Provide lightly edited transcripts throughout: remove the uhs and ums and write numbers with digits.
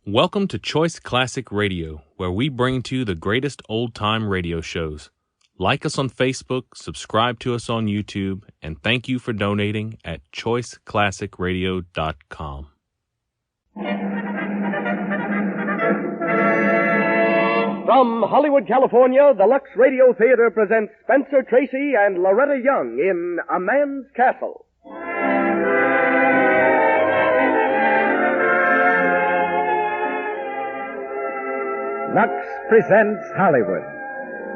Welcome to Choice Classic Radio, where we bring to you the greatest old-time radio shows. Like us on Facebook, subscribe to us on YouTube, and thank you for donating at choiceclassicradio.com. From Hollywood, California, the Lux Radio Theater presents Spencer Tracy and Loretta Young in A Man's Castle. Lux presents Hollywood,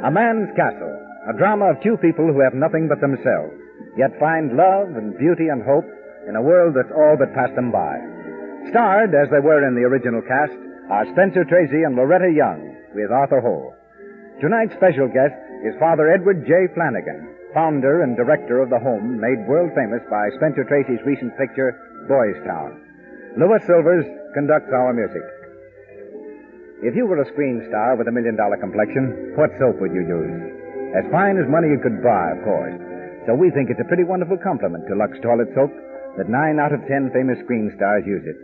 A Man's Castle, a drama of two people who have nothing but themselves, yet find love and beauty and hope in a world that's all but passed them by. Starred, as they were in the original cast, are Spencer Tracy and Loretta Young, with Arthur Hole. Tonight's special guest is Father Edward J. Flanagan, founder and director of the home made world famous by Spencer Tracy's recent picture, Boys Town. Louis Silvers conducts our music. If you were a screen star with $1 million complexion, what soap would you use? As fine as money you could buy, of course. So we think it's a pretty wonderful compliment to Lux Toilet Soap that 9 out of 10 famous screen stars use it.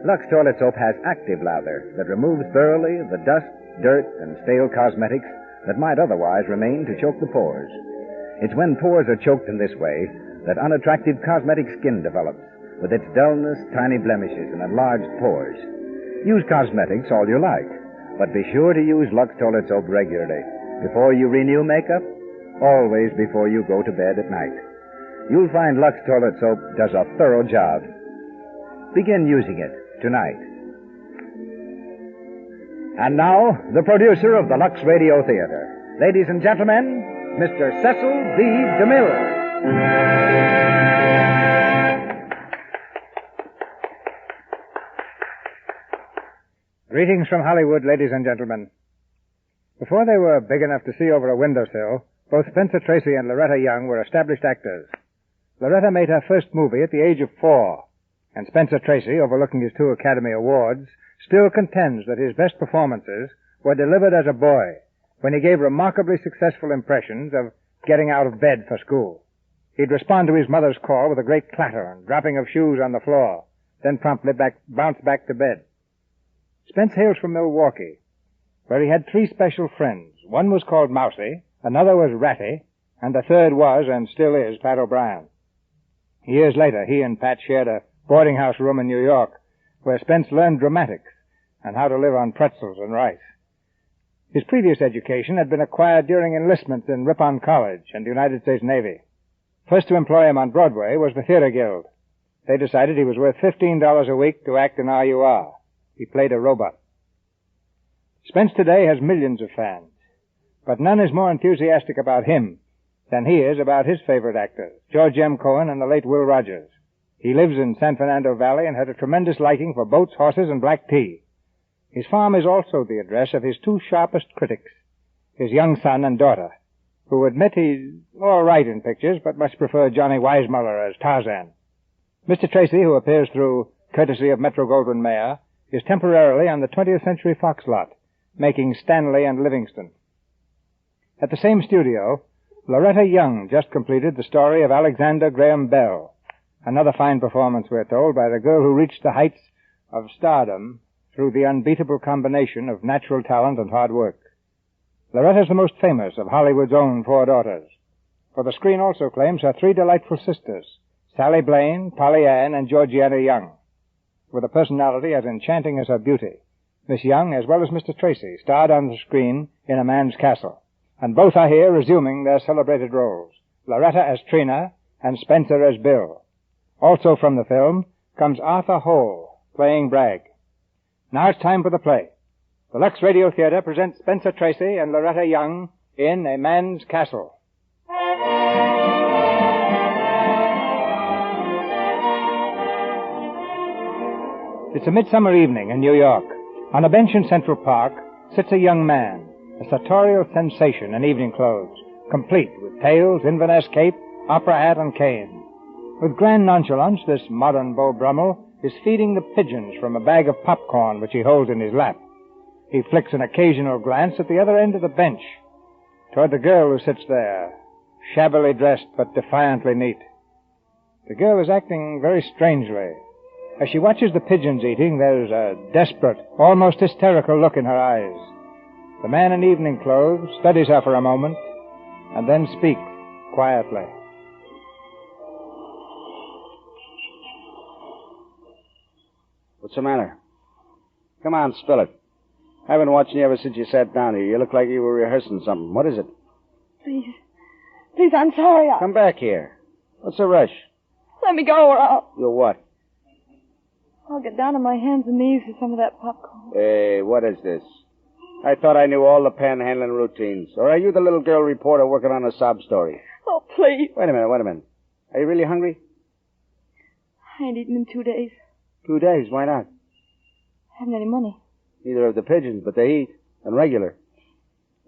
Lux Toilet Soap has active lather that removes thoroughly the dust, dirt, and stale cosmetics that might otherwise remain to choke the pores. It's when pores are choked in this way that unattractive cosmetic skin develops, with its dullness, tiny blemishes, and enlarged pores. Use cosmetics all you like, but be sure to use Lux Toilet Soap regularly. Before you renew makeup, always before you go to bed at night. You'll find Lux Toilet Soap does a thorough job. Begin using it tonight. And now, the producer of the Lux Radio Theater. Ladies and gentlemen, Mr. Cecil B. DeMille. Greetings from Hollywood, ladies and gentlemen. Before they were big enough to see over a windowsill, both Spencer Tracy and Loretta Young were established actors. Loretta made her first movie at the age of 4, and Spencer Tracy, overlooking his 2 Academy Awards, still contends that his best performances were delivered as a boy, when he gave remarkably successful impressions of getting out of bed for school. He'd respond to his mother's call with a great clatter and dropping of shoes on the floor, then promptly bounce back to bed. Spence hails from Milwaukee, where he had 3 special friends. One was called Mousy, another was Ratty, and the third was, and still is, Pat O'Brien. Years later, he and Pat shared a boarding house room in New York, where Spence learned dramatics and how to live on pretzels and rice. His previous education had been acquired during enlistment in Ripon College and the United States Navy. First to employ him on Broadway was the Theater Guild. They decided he was worth $15 a week to act in RUR. He played a robot. Spence today has millions of fans, but none is more enthusiastic about him than he is about his favorite actors, George M. Cohan and the late Will Rogers. He lives in San Fernando Valley and had a tremendous liking for boats, horses, and black tea. His farm is also the address of his 2 sharpest critics, his young son and daughter, who admit he's all right in pictures, but much prefer Johnny Weissmuller as Tarzan. Mr. Tracy, who appears through courtesy of Metro-Goldwyn-Mayer, is temporarily on the 20th Century Fox lot, making Stanley and Livingston. At the same studio, Loretta Young just completed the story of Alexander Graham Bell, another fine performance, we're told, by the girl who reached the heights of stardom through the unbeatable combination of natural talent and hard work. Loretta's the most famous of Hollywood's own 4 daughters, for the screen also claims her 3 delightful sisters, Sally Blaine, Polly Ann, and Georgiana Young. With a personality as enchanting as her beauty, Miss Young, as well as Mr. Tracy, starred on the screen in A Man's Castle, and both are here resuming their celebrated roles, Loretta as Trina and Spencer as Bill. Also from the film comes Arthur Hole, playing Bragg. Now it's time for the play. The Lux Radio Theater presents Spencer Tracy and Loretta Young in A Man's Castle. It's a midsummer evening in New York. On a bench in Central Park sits a young man, a sartorial sensation in evening clothes, complete with tails, Inverness cape, opera hat, and cane. With grand nonchalance, this modern Beau Brummel is feeding the pigeons from a bag of popcorn which he holds in his lap. He flicks an occasional glance at the other end of the bench, toward the girl who sits there, shabbily dressed but defiantly neat. The girl is acting very strangely. As she watches the pigeons eating, there's a desperate, almost hysterical look in her eyes. The man in evening clothes studies her for a moment and then speaks quietly. What's the matter? Come on, spill it. I've been watching you ever since you sat down here. You look like you were rehearsing something. What is it? Please. Please, I'm sorry. Come back here. What's the rush? Let me go or You'll what? I'll get down on my hands and knees for some of that popcorn. Hey, what is this? I thought I knew all the panhandling routines. Or are you the little girl reporter working on a sob story? Oh, please. Wait a minute. Are you really hungry? I ain't eaten in 2 days. 2 days, why not? I haven't any money. Neither of the pigeons, but they eat. And regular.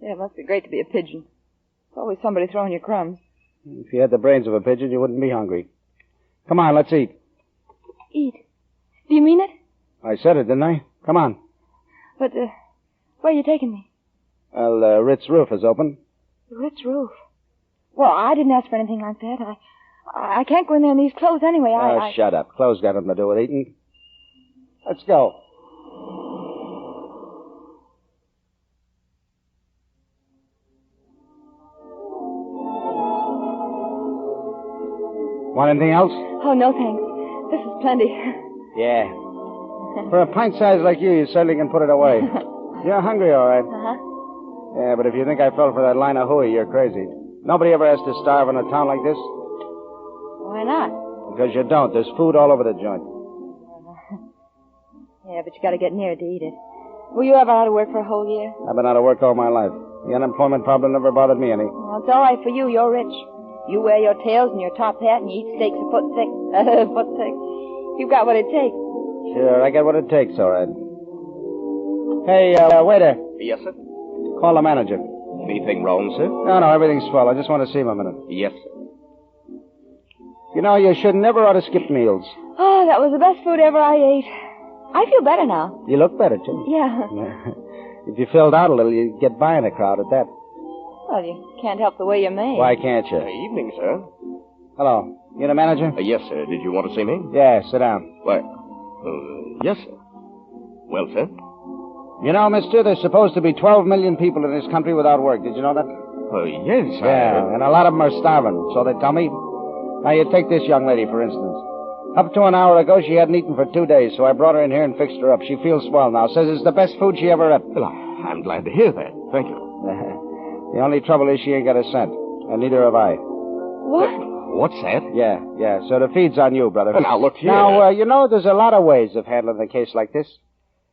Yeah, it must be great to be a pigeon. There's always somebody throwing you crumbs. If you had the brains of a pigeon, you wouldn't be hungry. Come on, let's eat. Eat? Do you mean it? I said it, didn't I? Come on. But, where are you taking me? Well, Ritz roof is open. The Ritz roof. Well, I didn't ask for anything like that. I can't go in there in these clothes anyway. Shut up. Clothes got nothing to do with eating. Let's go. Want anything else? Oh, no, thanks. This is plenty. Yeah. For a pint size like you certainly can put it away. You're hungry, all right. Uh-huh. Yeah, but if you think I fell for that line of hooey, you're crazy. Nobody ever has to starve in a town like this. Why not? Because you don't. There's food all over the joint. Yeah, but you gotta get near it to eat it. Were you ever out of work for a whole year? I've been out of work all my life. The unemployment problem never bothered me any. Well, it's all right for you. You're rich. You wear your tails and your top hat and you eat steaks a foot thick. Foot thick. You've got what it takes. Sure, I got what it takes, all right. Hey, waiter. Yes, sir. Call the manager. Anything wrong, sir? No, everything's swell. I just want to see him a minute. Yes, sir. You know, you should never ought to skip meals. Oh, that was the best food ever I ate. I feel better now. You look better, too. Yeah. If you filled out a little, you'd get by in a crowd at that. Well, you can't help the way you're made. Why can't you? Evening, sir. Hello. You the manager? Yes, sir. Did you want to see me? Yeah, sit down. Why, yes, sir. Well, sir? You know, mister, there's supposed to be 12 million people in this country without work. Did you know that? Yes, Yeah, and a lot of them are starving, so they tell me. Now, you take this young lady, for instance. Up to an hour ago, she hadn't eaten for 2 days, so I brought her in here and fixed her up. She feels swell now. Says it's the best food she ever ate. Well, I'm glad to hear that. Thank you. The only trouble is she ain't got a cent, and neither have I. What? What's that? Yeah, so the feed's on you, brother. Now, look here. Now, you know, there's a lot of ways of handling a case like this.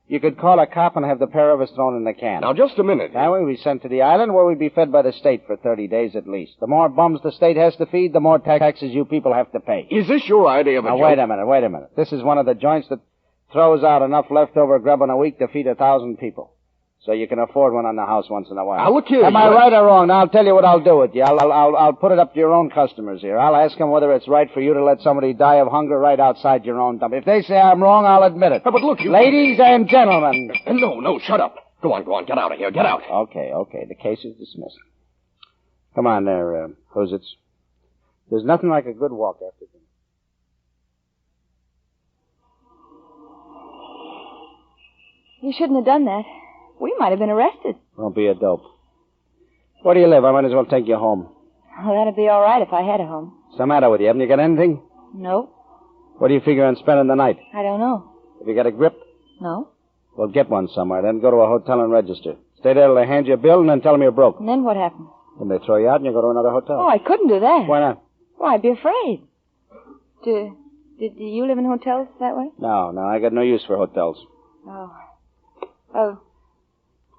You could call a cop and have the pair of us thrown in the can. Now, just a minute. That way we'd be sent to the island where we'd be fed by the state for 30 days at least. The more bums the state has to feed, the more taxes you people have to pay. Is this your idea of a Now, joke? wait a minute. This is one of the joints that throws out enough leftover grub in a week to feed 1,000 people. So you can afford one on the house once in a while. Now, look here. Am I right or wrong? Now, I'll tell you what I'll do with you. I'll put it up to your own customers here. I'll ask them whether it's right for you to let somebody die of hunger right outside your own dump. If they say I'm wrong, I'll admit it. But look, you... Ladies and gentlemen. No, shut up. Go on. Get out of here. Get out. Okay. The case is dismissed. Come on there, Hoosits. There's nothing like a good walk after dinner. You shouldn't have done that. We might have been arrested. Don't be a dope. Where do you live? I might as well take you home. Oh, that'd be all right if I had a home. What's the matter with you? Haven't you got anything? No, What do you figure on spending the night? I don't know. Have you got a grip? No. Well, get one somewhere. Then go to a hotel and register. Stay there till they hand you a bill and then tell them you're broke. And then what happened? Then they throw you out and you go to another hotel. Oh, I couldn't do that. Why not? Why, I'd be afraid. Do you live in hotels that way? No, I got no use for hotels. Oh.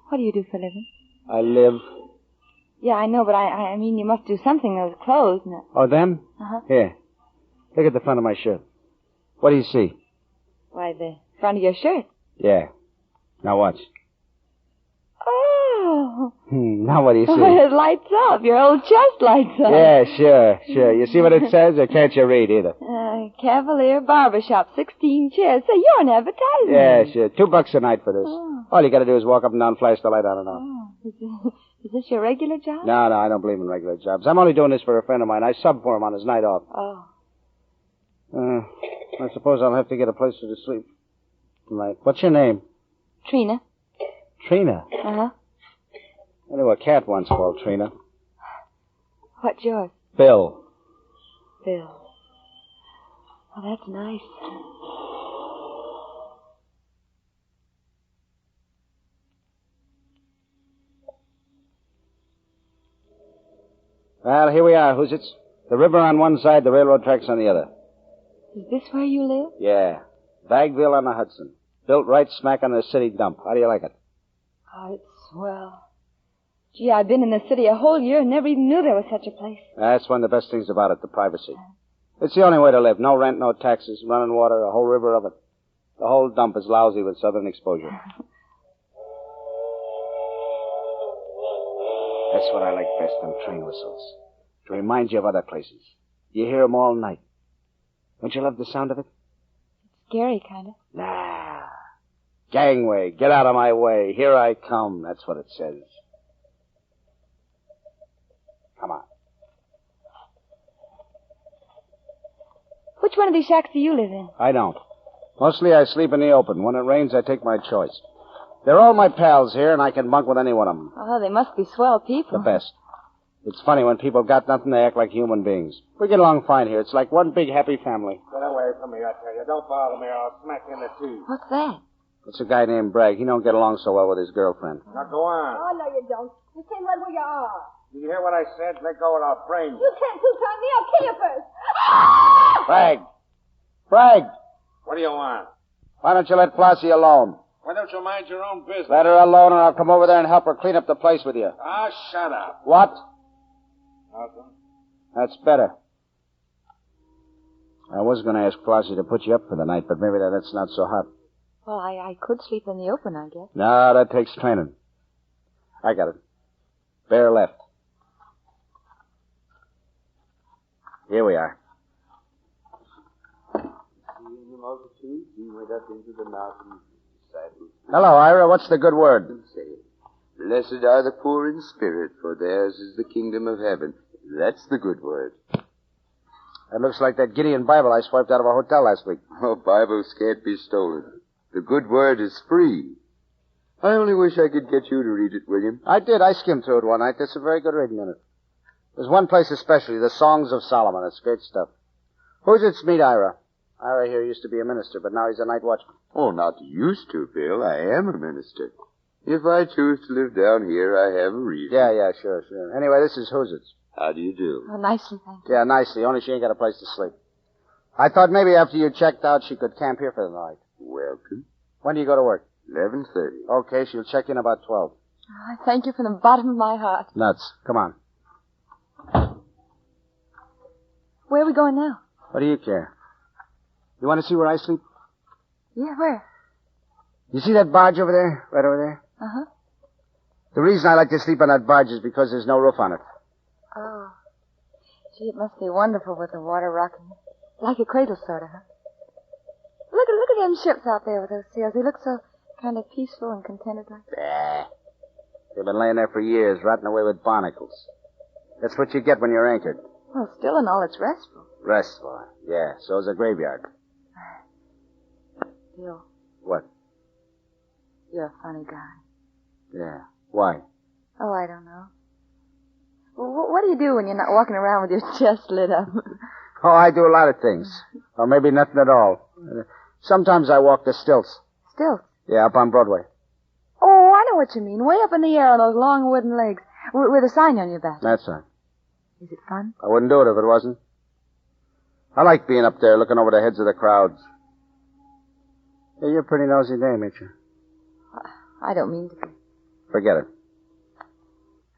What do you do for a living? I live... Yeah, I know, but I mean, you must do something. Those clothes. No. Oh, them? Uh-huh. Here. Look at the front of my shirt. What do you see? Why, the front of your shirt. Yeah. Now watch. Oh. Now what do you see? It lights up. Your old chest lights up. Yeah, sure. You see what it says, or can't you read either? Cavalier Barbershop, 16 chairs. Say, you're an advertisement. Yeah, sure. $2 a night for this. Oh. All you gotta do is walk up and down, flash the light on and off. Oh. Is this your regular job? No, I don't believe in regular jobs. I'm only doing this for a friend of mine. I sub for him on his night off. Oh. I suppose I'll have to get a place to sleep tonight. What's your name? Trina. Trina? Uh-huh. I knew a cat once called Trina. What's yours? Bill. Bill. Oh, that's nice. Well, here we are, Hoosits. The river on one side, the railroad tracks on the other. Is this where you live? Yeah. Bagville on the Hudson. Built right smack on the city dump. How do you like it? Oh, it's swell. Gee, I've been in the city a whole year and never even knew there was such a place. That's one of the best things about it, the privacy. It's the only way to live. No rent, no taxes, running water, a whole river of it. The whole dump is lousy with southern exposure. That's what I like best, them train whistles. To remind you of other places. You hear 'em all night. Don't you love the sound of it? It's scary, kind of. Nah. Gangway, get out of my way. Here I come. That's what it says. Come on. Which one of these shacks do you live in? I don't. Mostly I sleep in the open. When it rains, I take my choice. They're all my pals here, and I can bunk with any one of them. Oh, they must be swell people. The best. It's funny, when people got nothing, they act like human beings. We get along fine here. It's like one big happy family. Get away from me, I tell you. Don't bother me or I'll smack you in the teeth. What's that? It's a guy named Bragg. He don't get along so well with his girlfriend. Now go on. Oh, no, you don't. You stay right where you are. Did you hear what I said? Let go or I'll brain you. You can't two-time me. I'll kill you first. Bragg! Bragg! What do you want? Why don't you let Flossie alone? Why don't you mind your own business? Let her alone or I'll come over there and help her clean up the place with you. Ah, shut up. What? Nothing. That's better. I was going to ask Flossie to put you up for the night, but maybe that's not so hot. Well, I could sleep in the open, I guess. No, that takes training. I got it. Bare left. Here we are. Hello, Ira. What's the good word? Blessed are the poor in spirit, for theirs is the kingdom of heaven. That's the good word. That looks like that Gideon Bible I swiped out of a hotel last week. Oh, Bibles can't be stolen. The good word is free. I only wish I could get you to read it, William. I did. I skimmed through it one night. There's some very good reading in it. There's one place especially, the Songs of Solomon. It's great stuff. Who's it? Meet Ira. Ira here used to be a minister, but now he's a night watchman. Oh, not used to, Bill. I am a minister. If I choose to live down here, I have a reason. Yeah, sure. Anyway, this is Hoosits. How do you do? Oh, nicely, thank you. Yeah, nicely. Only she ain't got a place to sleep. I thought maybe after you checked out, she could camp here for the night. Welcome. When do you go to work? 11:30. Okay, she'll check in about 12. Oh, I thank you from the bottom of my heart. Nuts. Come on. Where are we going now? What do you care? You want to see where I sleep? Yeah, where? You see that barge over there? Right over there? Uh-huh. The reason I like to sleep on that barge is because there's no roof on it. Oh. Gee, it must be wonderful with the water rocking. Like a cradle, sort of, huh? Look at them ships out there with those sails. They look so kind of peaceful and contented like. Bah. They've been laying there for years, rotting away with barnacles. That's what you get when you're anchored. Well, still and all, it's restful. Restful. Yeah, so's a graveyard. Bill, What? you're a funny guy. Yeah. Why? Oh, I don't know. Well, what do you do when you're not walking around with your chest lit up? Oh, I do a lot of things. Or maybe nothing at all. Sometimes I walk the stilts. Stilts? Yeah, up on Broadway. Oh, I know what you mean. Way up in the air on those long wooden legs with a sign on your back. That's right. Is it fun? I wouldn't do it if it wasn't. I like being up there looking over the heads of the crowds. Hey, you're a pretty nosy dame, ain't you? I don't mean to be. Forget it.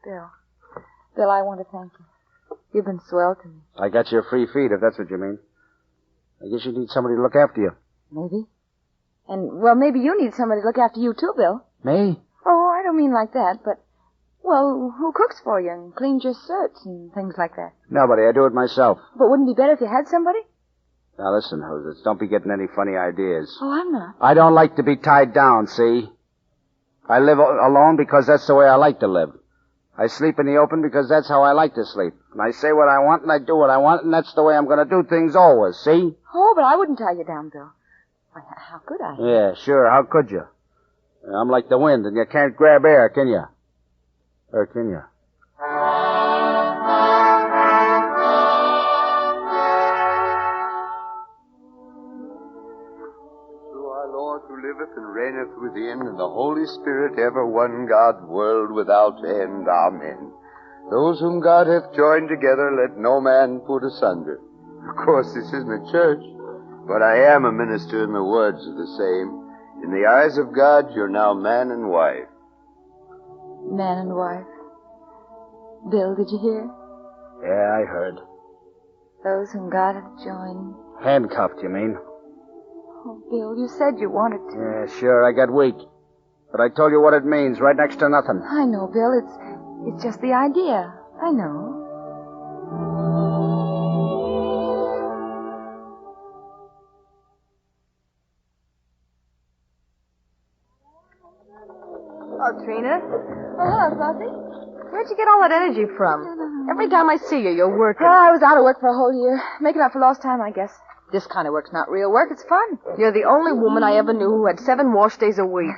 Bill, I want to thank you. You've been swell to me. I got your free feed, if that's what you mean. I guess you need somebody to look after you. Maybe. And, well, maybe you need somebody to look after you, too, Bill. Me? Oh, I don't mean like that, but, well, who cooks for you and cleans your shirts and things like that? Nobody. I do it myself. But wouldn't it be better if you had somebody? Now, listen, Hosets, don't be getting any funny ideas. Oh, I'm not. I don't like to be tied down, see? I live alone because that's the way I like to live. I sleep in the open because that's how I like to sleep. And I say what I want and I do what I want, and that's the way I'm going to do things always, see? Oh, but I wouldn't tie you down, Bill. Why, how could I? Yeah, sure. How could you? I'm like the wind, and you can't grab air, can you? Or can you? Our Lord who liveth and reigneth within, and the Holy Spirit, ever one God, world without end. Amen. Those whom God hath joined together, let no man put asunder. Of course, this isn't a church, but I am a minister in the words of the same. In the eyes of God, you're now man and wife. Man and wife. Bill, did you hear? Yeah, I heard. Those whom God hath joined. Handcuffed, you mean? Oh, Bill, you said you wanted to. Yeah, sure, I got weak. But I told you what it means, right next to nothing. I know, Bill. It's just the idea. I know. Oh, Trina. Oh, hello, Flossie. Where'd you get all that energy from? Every time I see you, you're working. Oh, I was out of work for a whole year. Making up for lost time, I guess. This kind of work's not real work. It's fun. You're the only woman I ever knew who had 7 wash days a week.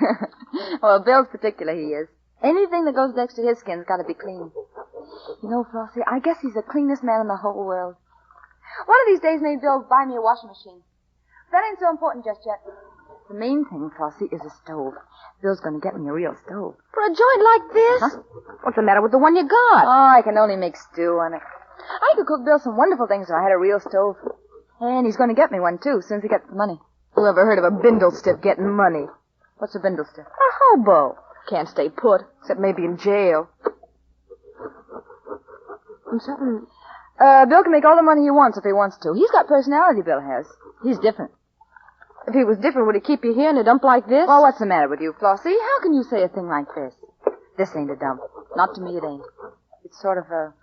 Well, Bill's particular, he is. Anything that goes next to his skin's got to be clean. You know, Flossie, I guess he's the cleanest man in the whole world. One of these days, maybe Bill'll buy me a washing machine. That ain't so important just yet. The main thing, Flossie, is a stove. Bill's going to get me a real stove. For a joint like this? Huh? What's the matter with the one you got? Oh, I can only make stew on it. I could cook Bill some wonderful things if I had a real stove. And he's going to get me one, too, as soon as he gets the money. Who ever heard of a bindle stiff getting money? What's a bindle stiff? A hobo. Can't stay put, except maybe in jail. Something. Bill can make all the money he wants if he wants to. He's got personality, Bill has. He's different. If he was different, would he keep you here in a dump like this? Well, what's the matter with you, Flossie? How can you say a thing like this? This ain't a dump. Not to me, it ain't. It's sort of a...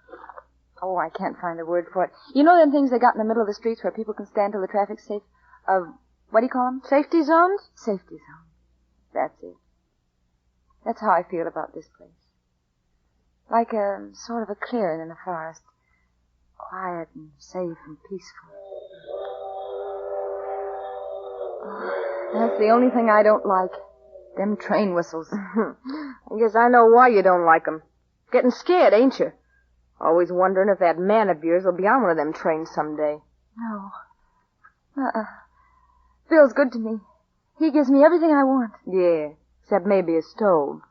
Oh, I can't find a word for it. You know them things they got in the middle of the streets where people can stand till the traffic's safe? What do you call them? Safety zones? Safety zones. That's it. That's how I feel about this place. Like a sort of a clearing in the forest. Quiet and safe and peaceful. Oh, that's the only thing I don't like. Them train whistles. I guess I know why you don't like 'em. Getting scared, ain't you? Always wondering if that man of yours will be on one of them trains someday. No. Bill's good to me. He gives me everything I want. Yeah, except maybe a stove.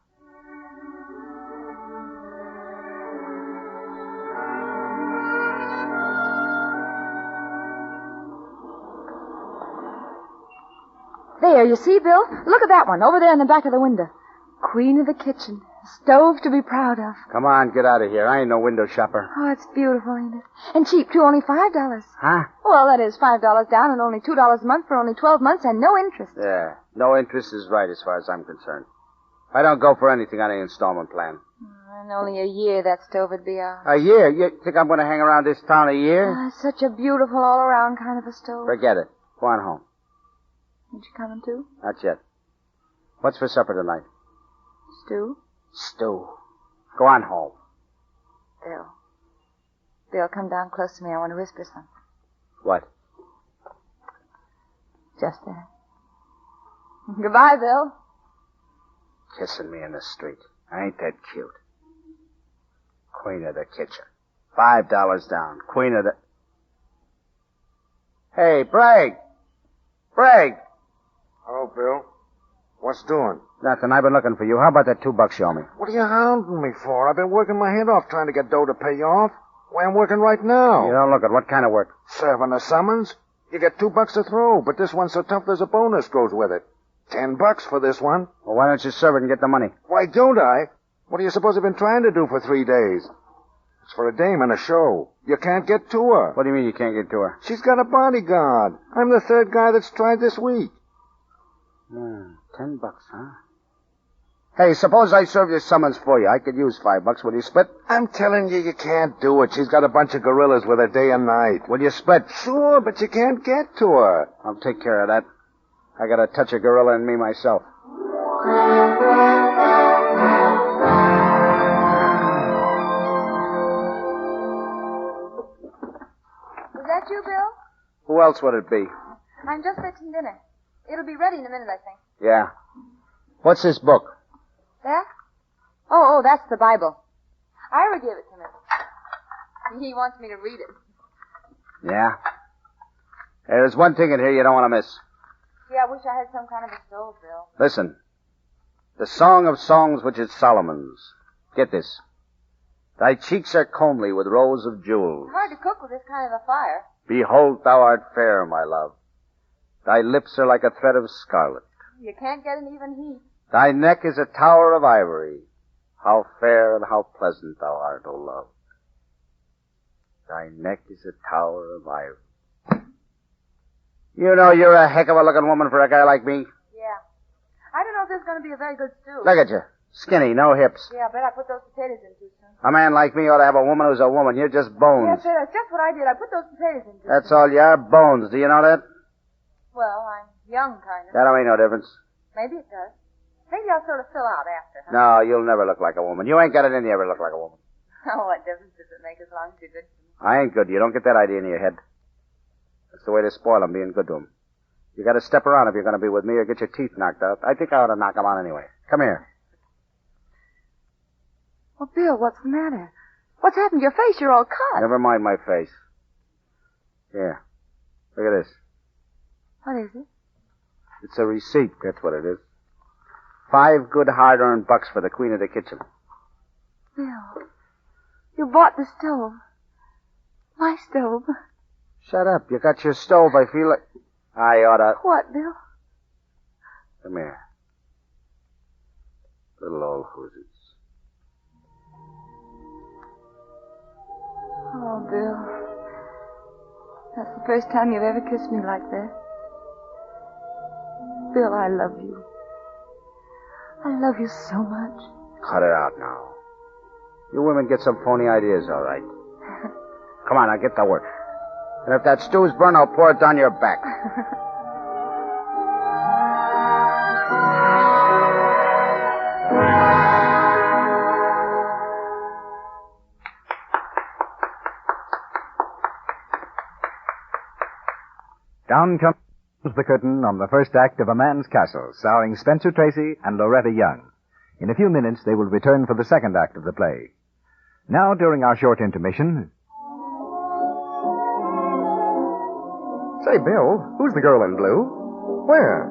There, you see, Bill? Look at that one, over there in the back of the window. Queen of the kitchen. A stove to be proud of. Come on, get out of here. I ain't no window shopper. Oh, it's beautiful, ain't it? And cheap, too, only $5. Huh? Well, that is $5 down and only $2 a month for only 12 months and no interest. Yeah, no interest is right as far as I'm concerned. I don't go for anything on the installment plan. In only a year, that stove would be ours. A year? You think I'm going to hang around this town a year? Oh, it's such a beautiful all-around kind of a stove. Forget it. Go on home. Ain't you coming, too? Not yet. What's for supper tonight? Stew? Stew. Go on home. Bill. Bill, come down close to me. I want to whisper something. What? Just that. Goodbye, Bill. Kissing me in the street. Ain't that cute? Queen of the kitchen. $5 down. Queen of the... Hey, Bragg! Bragg! Oh, Bill. What's doing? Nothing. I've been looking for you. How about that $2 you owe me? What are you hounding me for? I've been working my head off trying to get dough to pay you off. Why, I'm working right now. You don't look it. What kind of work? Serving a summons. You get $2 to throw, but this one's so tough there's a bonus goes with it. $10 for this one. Well, why don't you serve it and get the money? Why don't I? What do you suppose I've been trying to do for 3 days? It's for a dame and a show. You can't get to her. What do you mean you can't get to her? She's got a bodyguard. I'm the 3rd guy that's tried this week. $10, huh? Hey, suppose I serve your summons for you. I could use $5. Will you split? I'm telling you, you can't do it. She's got a bunch of gorillas with her day and night. Will you split? Sure, but you can't get to her. I'll take care of that. I got a touch of gorilla in me myself. else would it be? I'm just fixing dinner. It'll be ready in a minute, I think. Yeah. What's this book? That? Oh, that's the Bible. Ira gave it to me. He wants me to read it. Yeah? There's one thing in here you don't want to miss. Gee, I wish I had some kind of a stove, Bill. Listen. The Song of Songs, which is Solomon's. Get this. Thy cheeks are comely with rows of jewels. Hard to cook with this kind of a fire. Behold, thou art fair, my love. Thy lips are like a thread of scarlet. You can't get an even heat. Thy neck is a tower of ivory. How fair and how pleasant thou art, O love. Thy neck is a tower of ivory. You know you're a heck of a looking woman for a guy like me. Yeah. I don't know if this is going to be a very good stew. Look at you. Skinny, no hips. Yeah, I bet I put those potatoes in too soon. A man like me ought to have a woman who's a woman. You're just bones. Yes, sir, that's just what I did. I put those potatoes in too That's soon. all you are, bones. Do you know that? Well, I'm young, kind of. That don't make no difference. Maybe it does. Maybe I'll sort of fill out after, huh? No, you'll never look like a woman. You ain't got it in you ever look like a woman. Oh, what difference does it make as long as you're good to me? I ain't good. You don't get that idea in your head. That's the way to spoil 'em, being good to 'em. You got to step around if you're going to be with me or get your teeth knocked out. I think I ought to knock 'em out anyway. Come here. Well, Bill, what's the matter? What's happened to your face? You're all cut. Never mind my face. Here. Look at this. What is it? It's a receipt. That's what it is. 5 good hard-earned bucks for the queen of the kitchen. Bill, you bought the stove. My stove. Shut up. You got your stove. I feel like... I ought to... What, Bill? Come here. Little old whoozits. Oh, Bill. That's the first time you've ever kissed me like that. Bill, I love you. I love you so much. Cut it out now. You women get some phony ideas, all right. Come on, I'll get to work. And if that stew's burnt, I'll pour it down your back. Down comes the curtain on the first act of A Man's Castle, starring Spencer Tracy and Loretta Young. In a few minutes, they will return for the second act of the play. Now, during our short intermission... Say, Bill, who's the girl in blue? Where?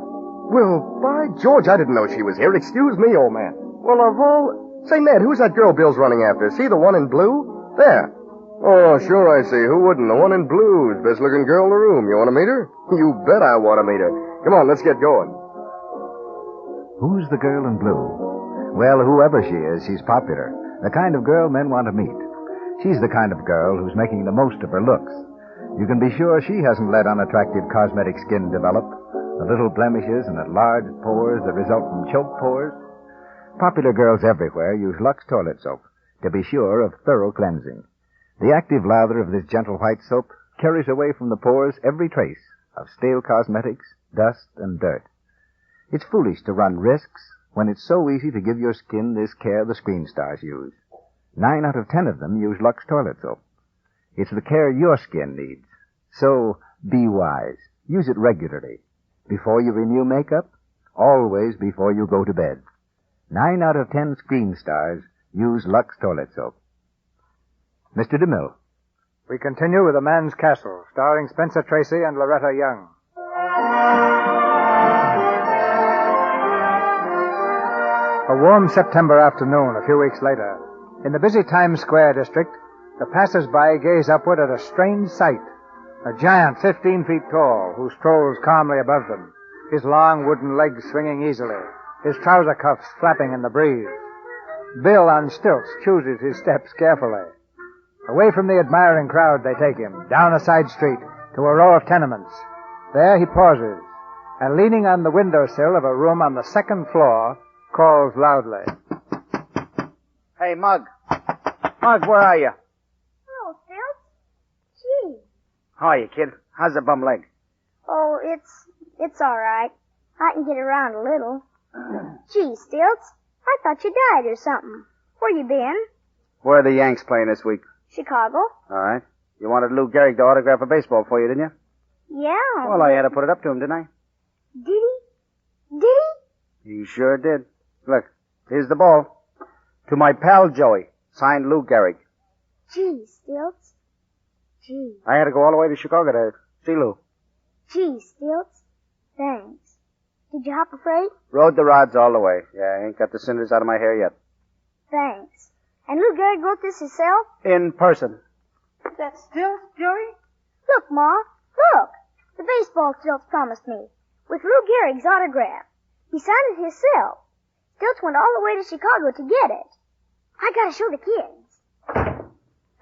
Well, by George, I didn't know she was here. Excuse me, old man. Well, of all... Say, Ned, who's that girl Bill's running after? See the one in blue? There. Oh, sure I see. Who wouldn't? The one in blue is the best-looking girl in the room. You want to meet her? You bet I want to meet her. Come on, let's get going. Who's the girl in blue? Well, whoever she is, she's popular. The kind of girl men want to meet. She's the kind of girl who's making the most of her looks. You can be sure she hasn't let unattractive cosmetic skin develop, the little blemishes and enlarged pores that result from choked pores. Popular girls everywhere use Lux toilet soap to be sure of thorough cleansing. The active lather of this gentle white soap carries away from the pores every trace of stale cosmetics, dust, and dirt. It's foolish to run risks when it's so easy to give your skin this care the screen stars use. 9 out of 10 of them use Lux toilet soap. It's the care your skin needs. So, be wise. Use it regularly. Before you renew makeup, always before you go to bed. 9 out of 10 screen stars use Lux toilet soap. Mr. DeMille. We continue with A Man's Castle, starring Spencer Tracy and Loretta Young. A warm September afternoon, a few weeks later. In the busy Times Square district, the passers-by gaze upward at a strange sight. A giant 15 feet tall who strolls calmly above them, his long wooden legs swinging easily, his trouser cuffs flapping in the breeze. Bill on stilts chooses his steps carefully. Away from the admiring crowd they take him, down a side street, to a row of tenements. There he pauses, and leaning on the windowsill of a room on the second floor, calls loudly. Hey, Mug. Mug, where are you? Oh, Phil? Gee. How are you, kid? How's the bum leg? Oh, it's all right. I can get around a little. Gee, Stilts, I thought you died or something. Where you been? Where are the Yanks playing this week? Chicago. All right. You wanted Lou Gehrig to autograph a baseball for you, didn't you? Yeah. Well, I had to put it up to him, didn't I? Did he? Did he? He sure did. Look, here's the ball. To my pal Joey, signed Lou Gehrig. Gee, Stilts. Gee. I had to go all the way to Chicago to see Lou. Gee, Stilts. Thanks. Did you hop a freight? Rode the rods all the way. Yeah, I ain't got the cinders out of my hair yet. Thanks. And Lou Gehrig wrote this himself? In person. Is that Stilts, Joey? Look, Ma. Look. The baseball Stilts promised me. With Lou Gehrig's autograph. He signed it himself. Stilts went all the way to Chicago to get it. I gotta show the kids.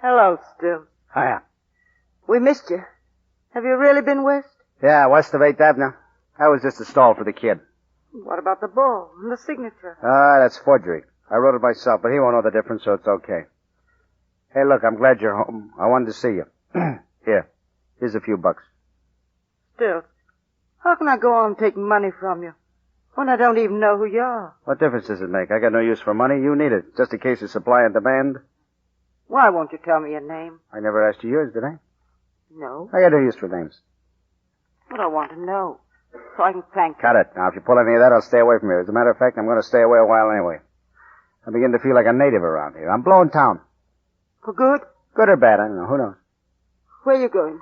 Hello, Stilts. Hiya. We missed you. Have you really been west? Yeah, west of 8th Avenue. That was just a stall for the kid. What about the ball and the signature? That's forgery. I wrote it myself, but he won't know the difference, so it's okay. Hey, look, I'm glad you're home. I wanted to see you. Here's a few bucks. Stilts, how can I go on taking money from you when I don't even know who you are? What difference does it make? I got no use for money. You need it. Just a case of supply and demand. Why won't you tell me your name? I never asked you yours, did I? No. I got no use for names. But I want to know, so I can thank you. Cut it. Now, if you pull any of that, I'll stay away from you. As a matter of fact, I'm going to stay away a while anyway. I begin to feel like a native around here. I'm blowing town. For good? Good or bad, I don't know. Who knows? Where you going?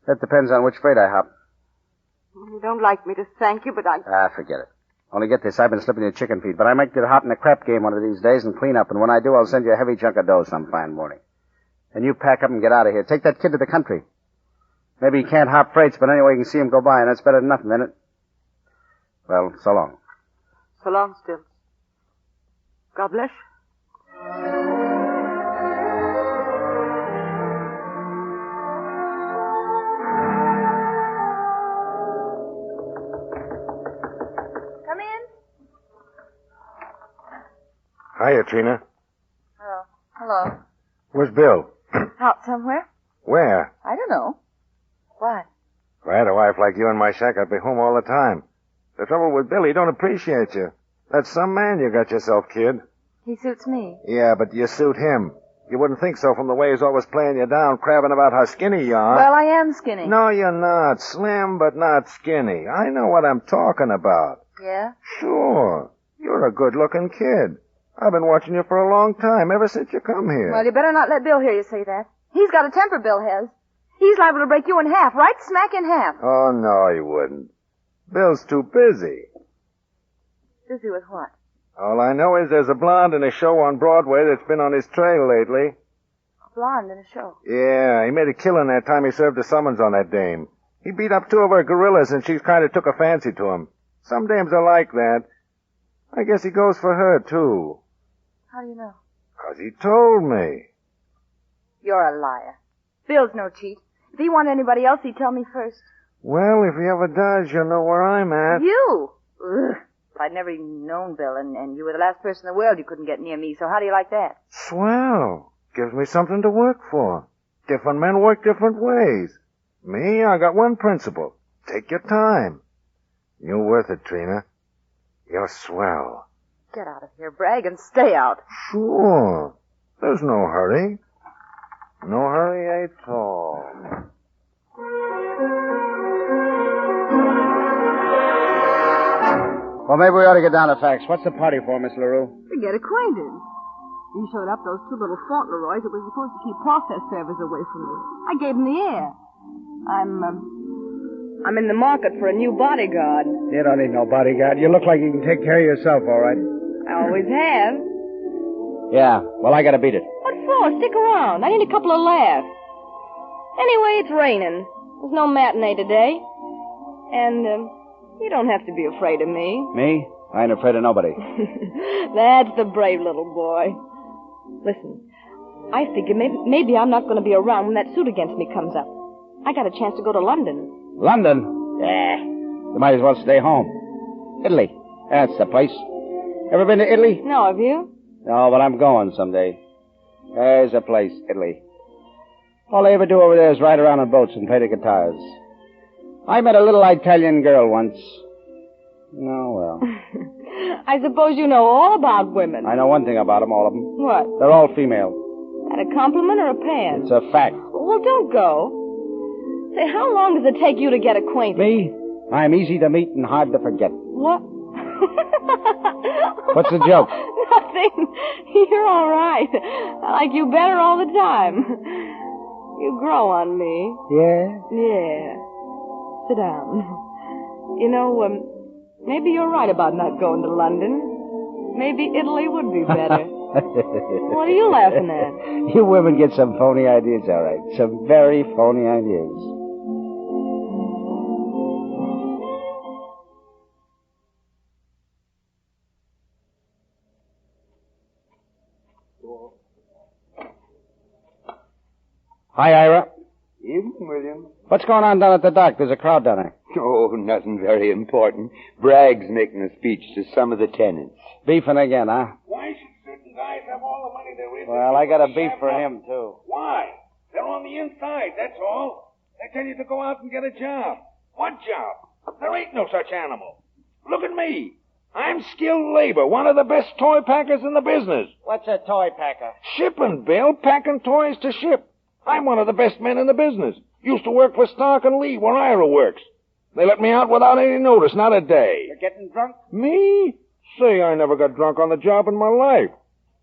That depends on which freight I hop. You don't like me to thank you, but I... Forget it. Only get this, I've been slipping you chicken feed, but I might get hot in a crap game one of these days and clean up, and when I do, I'll send you a heavy chunk of dough some fine morning. And you pack up and get out of here. Take that kid to the country. Maybe he can't hop freights, but anyway, you can see him go by, and that's better than nothing, isn't it? Well, so long. So long, Stilts. God bless you. Come in. Hiya, Trina. Oh, hello. Where's Bill? Out somewhere? Where? I don't know. What? If I had a wife like you in my shack, I'd be home all the time. The trouble with Bill, he don't appreciate you. That's some man you got yourself, kid. He suits me. Yeah, but you suit him. You wouldn't think so from the way he's always playing you down, crabbing about how skinny you are. Well, I am skinny. No, you're not. Slim, but not skinny. I know what I'm talking about. Yeah? Sure. You're a good-looking kid. I've been watching you for a long time, ever since you come here. Well, you better not let Bill hear you say that. He's got a temper, Bill has. He's liable to break you in half, right smack in half. Oh, no, he wouldn't. Bill's too busy. Busy with what? All I know is there's a blonde in a show on Broadway that's been on his trail lately. A blonde in a show. Yeah, he made a killing that time he served a summons on that dame. He beat up 2 of her gorillas, and she kind of took a fancy to him. Some dames are like that. I guess he goes for her, too. How do you know? 'Cause he told me. You're a liar. Bill's no cheat. If he wanted anybody else, he'd tell me first. Well, if he ever does, you'll know where I'm at. You? Ugh. I'd never even known Bill, and you were the last person in the world you couldn't get near me, so how do you like that? Swell. Gives me something to work for. Different men work different ways. Me, I got one principle. Take your time. You're worth it, Trina. You're swell. Get out of here, brag, and stay out. Sure. There's no hurry. No hurry at all. Well, maybe we ought to get down to facts. What's the party for, Miss LaRue? To get acquainted. You showed up those 2 little Fauntleroys that were supposed to keep process servers away from me. I gave them the air. I'm in the market for a new bodyguard. You don't need no bodyguard. You look like you can take care of yourself, all right. I always have. Yeah, well, I gotta beat it. What for? Stick around. I need a couple of laughs. Anyway, it's raining. There's no matinee today. And, you don't have to be afraid of me. Me? I ain't afraid of nobody. That's the brave little boy. Listen, I figure maybe I'm not going to be around when that suit against me comes up. I got a chance to go to London. London? Yeah. You might as well stay home. Italy. That's the place. Ever been to Italy? No, have you? No, but I'm going someday. There's a place, Italy. All they ever do over there is ride around on boats and play the guitars. I met a little Italian girl once. Oh, well. I suppose you know all about women. I know one thing about them, all of them. What? They're all female. That a compliment or a pan? It's a fact. Well, don't go. Say, how long does it take you to get acquainted? Me? I'm easy to meet and hard to forget. What? What's the joke? Nothing. You're all right. I like you better all the time. You grow on me. Yeah? Yeah. Sit down. You know, maybe you're right about not going to London. Maybe Italy would be better. What are you laughing at? You women get some phony ideas, all right. Some very phony ideas. Hi, Ira. Evening, William. What's going on down at the dock? There's a crowd down there. Oh, nothing very important. Bragg's making a speech to some of the tenants. Beefing again, huh? Why should certain guys have all the money there is? Well, I got a beef for him, too. Why? They're on the inside, that's all. They tell you to go out and get a job. What job? There ain't no such animal. Look at me. I'm skilled labor, one of the best toy packers in the business. What's a toy packer? Shipping, Bill, packing toys to ship. I'm one of the best men in the business. Used to work for Stark and Lee, where Ira works. They let me out without any notice, not a day. You're getting drunk? Me? Say, I never got drunk on the job in my life.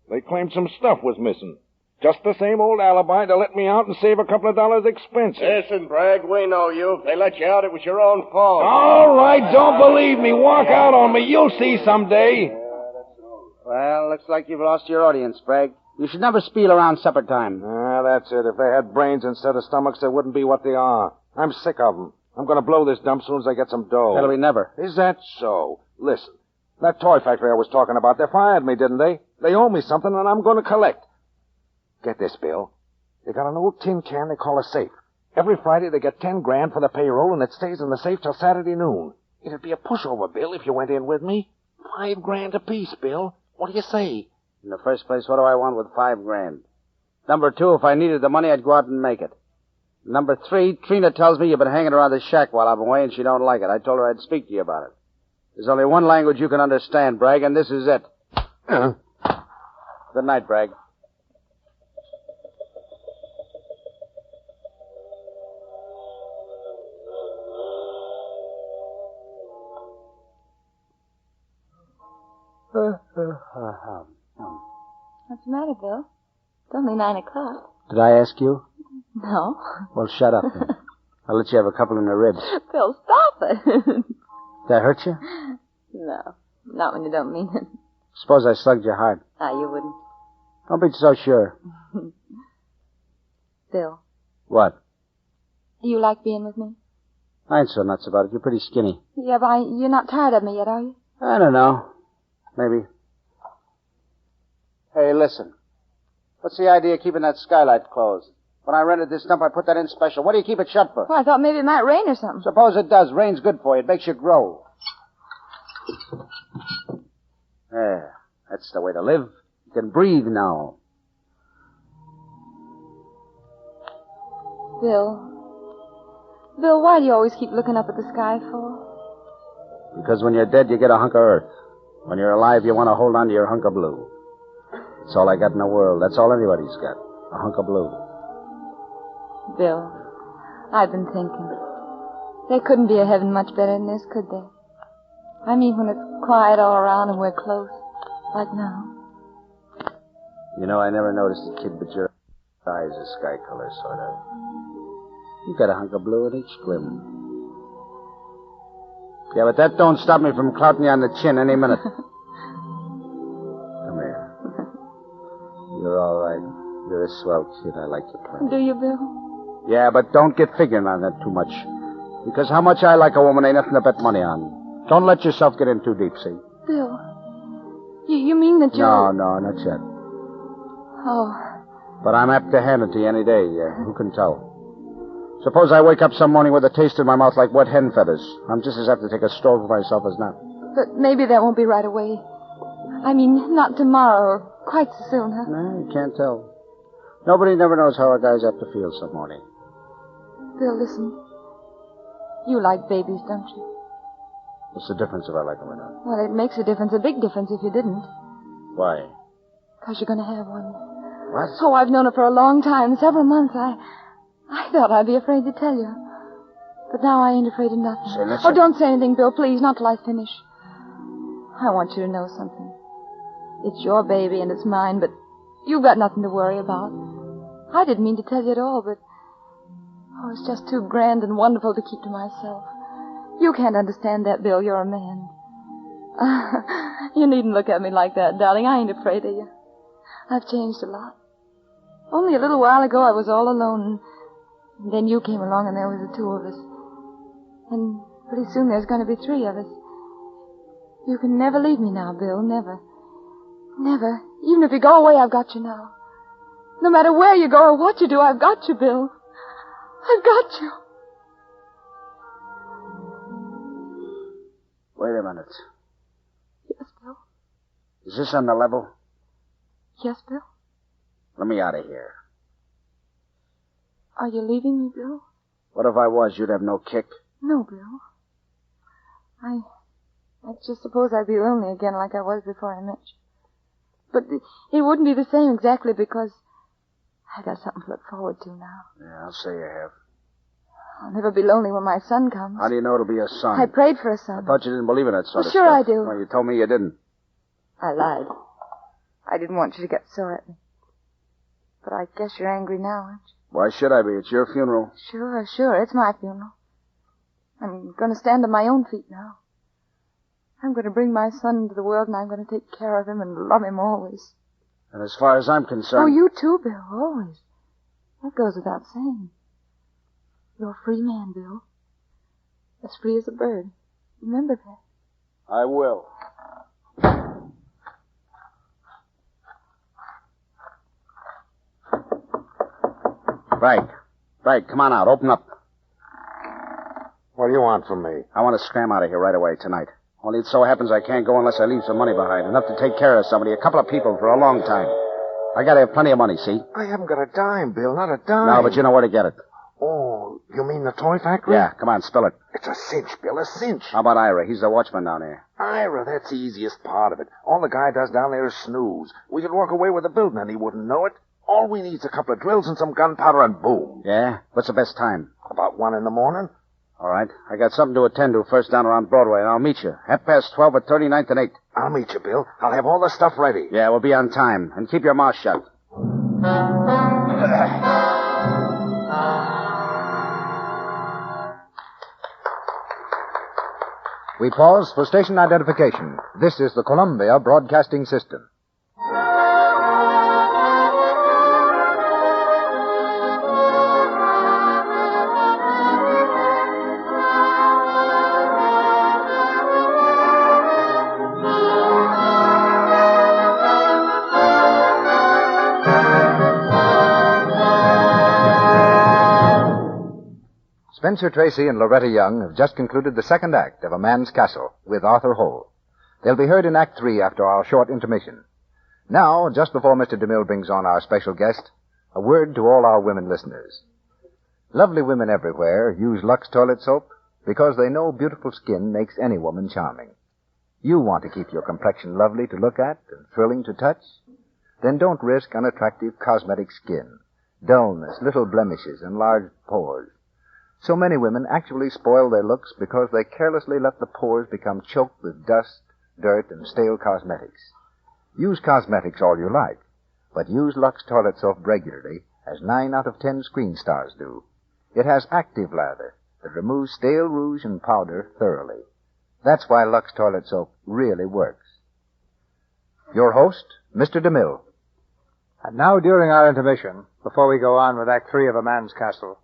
They claimed some stuff was missing. Just the same old alibi to let me out and save a couple of dollars expenses. Listen, Bragg, we know you. If they let you out, it was your own fault. All right, don't believe me. Walk out on me. You'll see someday. Well, looks like you've lost your audience, Bragg. You should never spiel around supper time. That's it. If they had brains instead of stomachs, they wouldn't be what they are. I'm sick of them. I'm going to blow this dump soon as I get some dough. That'll be never. Is that so? Listen, that toy factory I was talking about, they fired me, didn't they? They owe me something, and I'm going to collect. Get this, Bill. They got an old tin can they call a safe. Every Friday they get 10 grand for the payroll, and it stays in the safe till Saturday noon. It'd be a pushover, Bill, if you went in with me. 5 grand apiece, Bill. What do you say? In the first place, what do I want with 5 grand? Number 2, if I needed the money, I'd go out and make it. Number 3, Trina tells me you've been hanging around the shack while I'm away, and she don't like it. I told her I'd speak to you about it. There's only one language you can understand, Bragg, and this is it. Good night, Bragg. What's the matter, Bill? It's only 9 o'clock. Did I ask you? No. Well, shut up then. I'll let you have a couple in the ribs. Bill, stop it. Did that hurt you? No, not when you don't mean it. Suppose I slugged your heart. You wouldn't. Don't be so sure. Bill, What? do you like being with me? I ain't so nuts about it. You're pretty skinny. Yeah, but you're not tired of me yet, are you? I don't know. Maybe. Hey, listen. What's the idea of keeping that skylight closed? When I rented this dump, I put that in special. What do you keep it shut for? Well, I thought maybe it might rain or something. Suppose it does. Rain's good for you. It makes you grow. There. That's the way to live. You can breathe now. Bill, why do you always keep looking up at the sky for? Because when you're dead, you get a hunk of earth. When you're alive, you want to hold on to your hunk of blue. That's all I got in the world. That's all anybody's got. A hunk of blue. Bill, I've been thinking. There couldn't be a heaven much better than this, could there? I mean, when it's quiet all around and we're close, like now. You know, I never noticed it, kid, but your eyes are sky color, sort of. You got a hunk of blue in each glim. Yeah, but that don't stop me from clouting you on the chin any minute. Come here. You're all right. You're a swell kid. I like your plan. Do you, Bill? Yeah, but don't get figuring on that too much. Because how much I like a woman ain't nothing to bet money on. Don't let yourself get in too deep, see? Bill, you mean that you're... No, not yet. Oh. But I'm apt to hand it to you any day. Who can tell? Suppose I wake up some morning with a taste in my mouth like wet hen feathers. I'm just as apt to take a stroll for myself as not. But maybe that won't be right away. I mean, not tomorrow or quite so soon, huh? No, you can't tell. Nobody never knows how a guy's apt to feel some morning. Bill, listen. You like babies, don't you? What's the difference if I like them or not? Well, it makes a difference, a big difference if you didn't. Why? Because you're going to have one. What? Oh, I've known it for a long time, several months. I thought I'd be afraid to tell you. But now I ain't afraid of nothing. Say, listen. Oh, don't say anything, Bill, please, not till I finish. I want you to know something. It's your baby and it's mine, but you've got nothing to worry about. I didn't mean to tell you at all, but... Oh, it's just too grand and wonderful to keep to myself. You can't understand that, Bill. You're a man. You needn't look at me like that, darling. I ain't afraid of you. I've changed a lot. Only a little while ago I was all alone, and then you came along and there was the two of us. And pretty soon there's going to be three of us. You can never leave me now, Bill. Never. Never. Even if you go away, I've got you now. No matter where you go or what you do, I've got you, Bill. I've got you. Wait a minute. Yes, Bill. Is this on the level? Yes, Bill. Let me out of here. Are you leaving me, Bill? What if I was? You'd have no kick. No, Bill. I just suppose I'd be lonely again like I was before I met you. But it wouldn't be the same exactly because I got something to look forward to now. Yeah, I'll say you have. I'll never be lonely when my son comes. How do you know it'll be a son? I prayed for a son. I thought you didn't believe in that sort of sure stuff. I do. Well, you told me you didn't. I lied. I didn't want you to get sore at me. But I guess you're angry now, aren't you? Why should I be? It's your funeral. Sure. It's my funeral. I'm going to stand on my own feet now. I'm going to bring my son into the world, and I'm going to take care of him and love him always. And as far as I'm concerned... Oh, you too, Bill, always. That goes without saying. You're a free man, Bill. As free as a bird. Remember that. I will. Right, come on out. Open up. What do you want from me? I want to scram out of here right away tonight. Only it so happens I can't go unless I leave some money behind. Enough to take care of somebody, a couple of people for a long time. I gotta have plenty of money, see? I haven't got a dime, Bill, not a dime. No, but you know where to get it. Oh, you mean the toy factory? Yeah, come on, spill it. It's a cinch, Bill, a cinch. How about Ira? He's the watchman down there. Ira, that's the easiest part of it. All the guy does down there is snooze. We could walk away with the building and he wouldn't know it. All we need's a couple of drills and some gunpowder and boom. Yeah? What's the best time? About 1 a.m. All right. I got something to attend to first down around Broadway, and I'll meet you. 12:30 at 39th and 8th. I'll meet you, Bill. I'll have all the stuff ready. Yeah, we'll be on time. And keep your mouth shut. We pause for station identification. This is the Columbia Broadcasting System. Spencer Tracy and Loretta Young have just concluded the second act of A Man's Castle with Arthur Hole. They'll be heard in Act 3 after our short intermission. Now, just before Mr. DeMille brings on our special guest, a word to all our women listeners. Lovely women everywhere use Lux toilet soap because they know beautiful skin makes any woman charming. You want to keep your complexion lovely to look at and thrilling to touch? Then don't risk unattractive cosmetic skin, dullness, little blemishes, and large pores. So many women actually spoil their looks because they carelessly let the pores become choked with dust, dirt, and stale cosmetics. Use cosmetics all you like, but use Lux toilet soap regularly, as 9 out of 10 screen stars do. It has active lather that removes stale rouge and powder thoroughly. That's why Lux toilet soap really works. Your host, Mr. DeMille. And now, during our intermission, before we go on with Act 3 of A Man's Castle,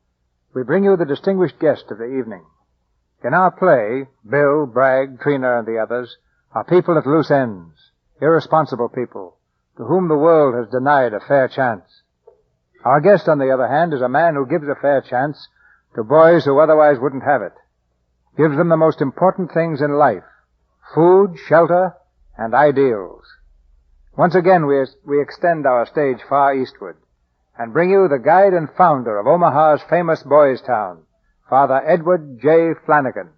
we bring you the distinguished guest of the evening. In our play, Bill, Bragg, Trina, and the others are people at loose ends, irresponsible people, to whom the world has denied a fair chance. Our guest, on the other hand, is a man who gives a fair chance to boys who otherwise wouldn't have it. Gives them the most important things in life: food, shelter, and ideals. Once again, we extend our stage far eastward and bring you the guide and founder of Omaha's famous boys' town, Father Edward J. Flanagan.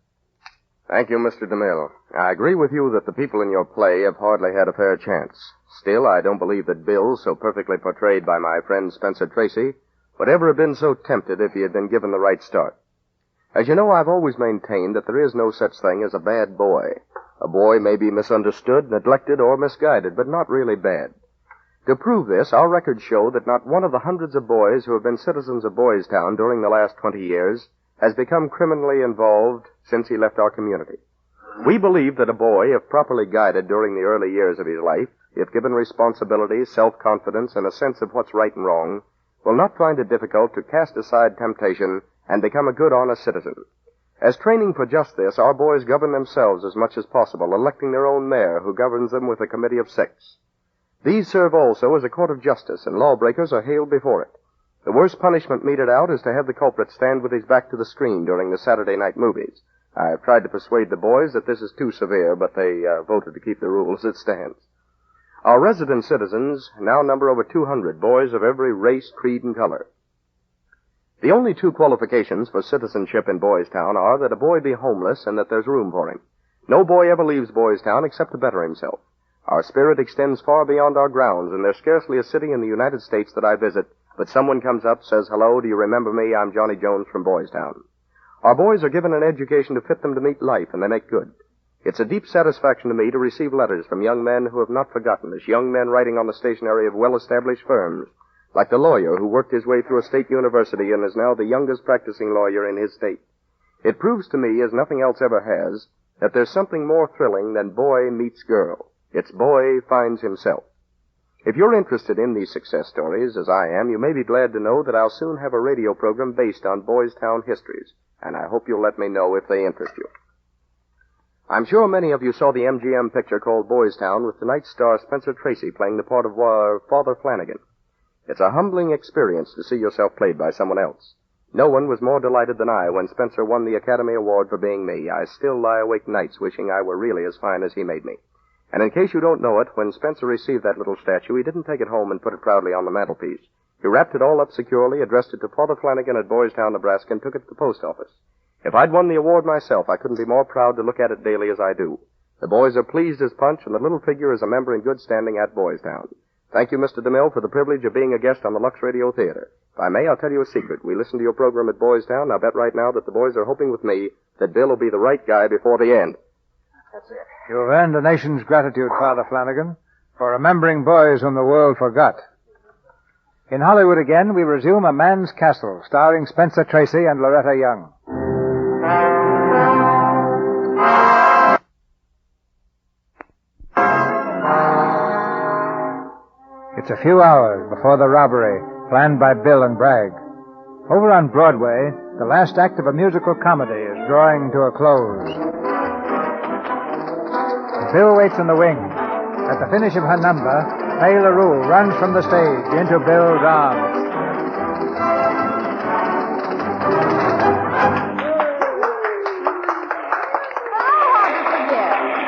Thank you, Mr. DeMille. I agree with you that the people in your play have hardly had a fair chance. Still, I don't believe that Bill, so perfectly portrayed by my friend Spencer Tracy, would ever have been so tempted if he had been given the right start. As you know, I've always maintained that there is no such thing as a bad boy. A boy may be misunderstood, neglected, or misguided, but not really bad. To prove this, our records show that not one of the hundreds of boys who have been citizens of Boys Town during the last 20 years has become criminally involved since he left our community. We believe that a boy, if properly guided during the early years of his life, if given responsibility, self-confidence, and a sense of what's right and wrong, will not find it difficult to cast aside temptation and become a good, honest citizen. As training for just this, our boys govern themselves as much as possible, electing their own mayor, who governs them with a committee of 6. These serve also as a court of justice, and lawbreakers are haled before it. The worst punishment meted out is to have the culprit stand with his back to the screen during the Saturday night movies. I've tried to persuade the boys that this is too severe, but they voted to keep the rule as it stands. Our resident citizens now number over 200, boys of every race, creed, and color. The only 2 qualifications for citizenship in Boys Town are that a boy be homeless and that there's room for him. No boy ever leaves Boys Town except to better himself. Our spirit extends far beyond our grounds, and there's scarcely a city in the United States that I visit, but someone comes up, says, "Hello, do you remember me? I'm Johnny Jones from Boys Town." Our boys are given an education to fit them to meet life, and they make good. It's a deep satisfaction to me to receive letters from young men who have not forgotten us, young men writing on the stationery of well-established firms, like the lawyer who worked his way through a state university and is now the youngest practicing lawyer in his state. It proves to me, as nothing else ever has, that there's something more thrilling than boy meets girl. It's boy finds himself. If you're interested in these success stories, as I am, you may be glad to know that I'll soon have a radio program based on Boys Town histories, and I hope you'll let me know if they interest you. I'm sure many of you saw the MGM picture called Boys Town with tonight's star Spencer Tracy playing the part of Father Flanagan. It's a humbling experience to see yourself played by someone else. No one was more delighted than I when Spencer won the Academy Award for being me. I still lie awake nights wishing I were really as fine as he made me. And in case you don't know it, when Spencer received that little statue, he didn't take it home and put it proudly on the mantelpiece. He wrapped it all up securely, addressed it to Father Flanagan at Boys Town, Nebraska, and took it to the post office. If I'd won the award myself, I couldn't be more proud to look at it daily as I do. The boys are pleased as punch, and the little figure is a member in good standing at Boys Town. Thank you, Mr. DeMille, for the privilege of being a guest on the Lux Radio Theater. If I may, I'll tell you a secret. We listened to your program at Boys Town, and I'll bet right now that the boys are hoping with me that Bill will be the right guy before the end. That's it. You've earned the nation's gratitude, Father Flanagan, for remembering boys whom the world forgot. In Hollywood again, we resume A Man's Castle, starring Spencer Tracy and Loretta Young. It's a few hours before the robbery planned by Bill and Bragg. Over on Broadway, the last act of a musical comedy is drawing to a close. Bill waits in the wing. At the finish of her number, Faye LaRue runs from the stage into Bill's arms.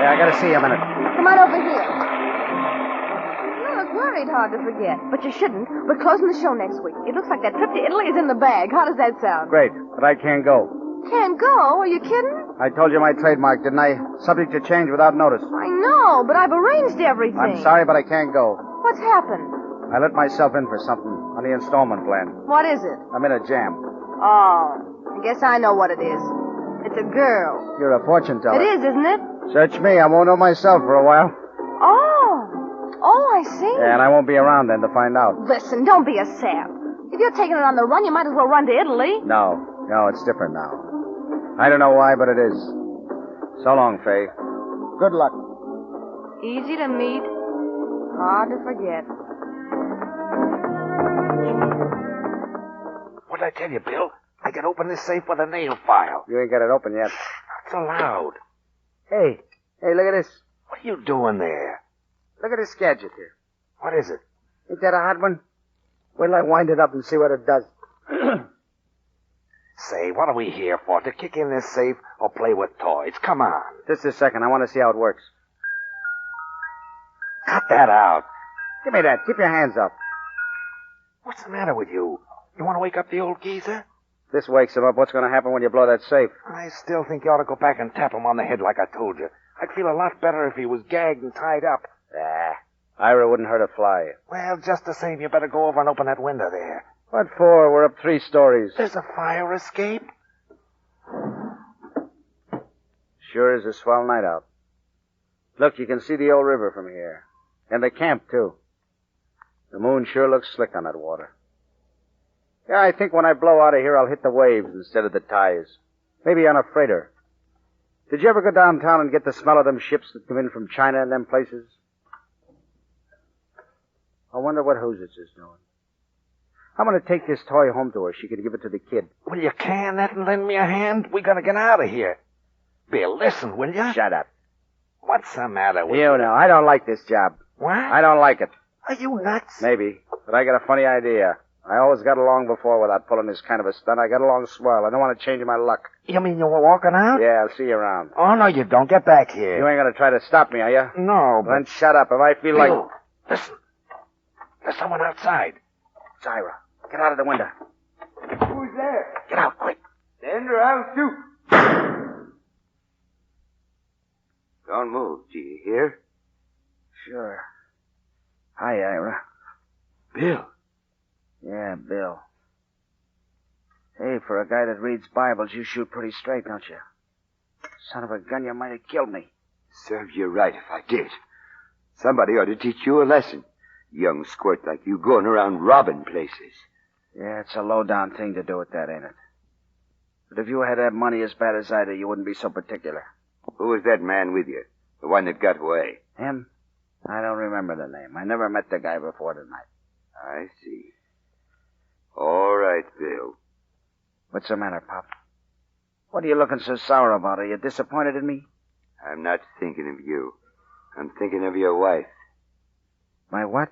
Yeah, I gotta see you a minute. Come on over here. Worried hard to forget, but you shouldn't. We're closing the show next week. It looks like that trip to Italy is in the bag. How does that sound? Great, but I can't go. Can't go? Are you kidding? I told you my trademark, didn't I? Subject to change without notice. I know, but I've arranged everything. I'm sorry, but I can't go. What's happened? I let myself in for something on the installment plan. What is it? I'm in a jam. Oh, I guess I know what it is. It's a girl. You're a fortune teller. It is, isn't it? Search me. I won't know myself for a while. Oh, I see. Yeah, and I won't be around then to find out. Listen, don't be a sap. If you're taking it on the run, you might as well run to Italy. No, it's different now. I don't know why, but it is. So long, Faye. Good luck. Easy to meet, hard to forget. What'd I tell you, Bill? I can open this safe with a nail file. You ain't got it open yet. Not so loud. Hey, look at this. What are you doing there? Look at this gadget here. What is it? Ain't that a hot one? Wait till I wind it up and see what it does. Say, what are we here for? To kick in this safe or play with toys? Come on. Just a second. I want to see how it works. Cut that out. Give me that. Keep your hands up. What's the matter with you? You want to wake up the old geezer? This wakes him up. What's going to happen when you blow that safe? I still think you ought to go back and tap him on the head like I told you. I'd feel a lot better if he was gagged and tied up. Ira wouldn't hurt a fly. Well, just the same, you better go over and open that window there. What for? We're up 3 stories. There's a fire escape. Sure is a swell night out. Look, you can see the old river from here. And the camp, too. The moon sure looks slick on that water. Yeah, I think when I blow out of here, I'll hit the waves instead of the ties. Maybe on a freighter. Did you ever go downtown and get the smell of them ships that come in from China and them places? I wonder what Hoositz is doing. I'm going to take this toy home to her. She can give it to the kid. Will you can that and lend me a hand? We gotta get out of here. Bill, listen, will you? Shut up. What's the matter with you? You know, I don't like this job. What? I don't like it. Are you nuts? Maybe, but I got a funny idea. I always got along before without pulling this kind of a stunt. I got along swell. I don't want to change my luck. You mean you were walking out? Yeah, I'll see you around. Oh, no, you don't. Get back here. You ain't going to try to stop me, are you? No, but... Then shut up. If I feel Bill, like... listen. There's someone outside. It's Ira. Get out of the window. Who's there? Get out, quick. Stand or I'll shoot. Don't move, do you hear? Sure. Hi, Ira. Bill. Yeah, Bill. Hey, for a guy that reads Bibles, you shoot pretty straight, don't you? Son of a gun, you might have killed me. Serves you right if I did. Somebody ought to teach you a lesson. Young squirt like you going around robbing places. Yeah, it's a low-down thing to do with that, ain't it? But if you had that money as bad as I do, you wouldn't be so particular. Who was that man with you? The one that got away? Him? I don't remember the name. I never met the guy before tonight. I see. All right, Bill. What's the matter, Pop? What are you looking so sour about? Are you disappointed in me? I'm not thinking of you. I'm thinking of your wife. My what?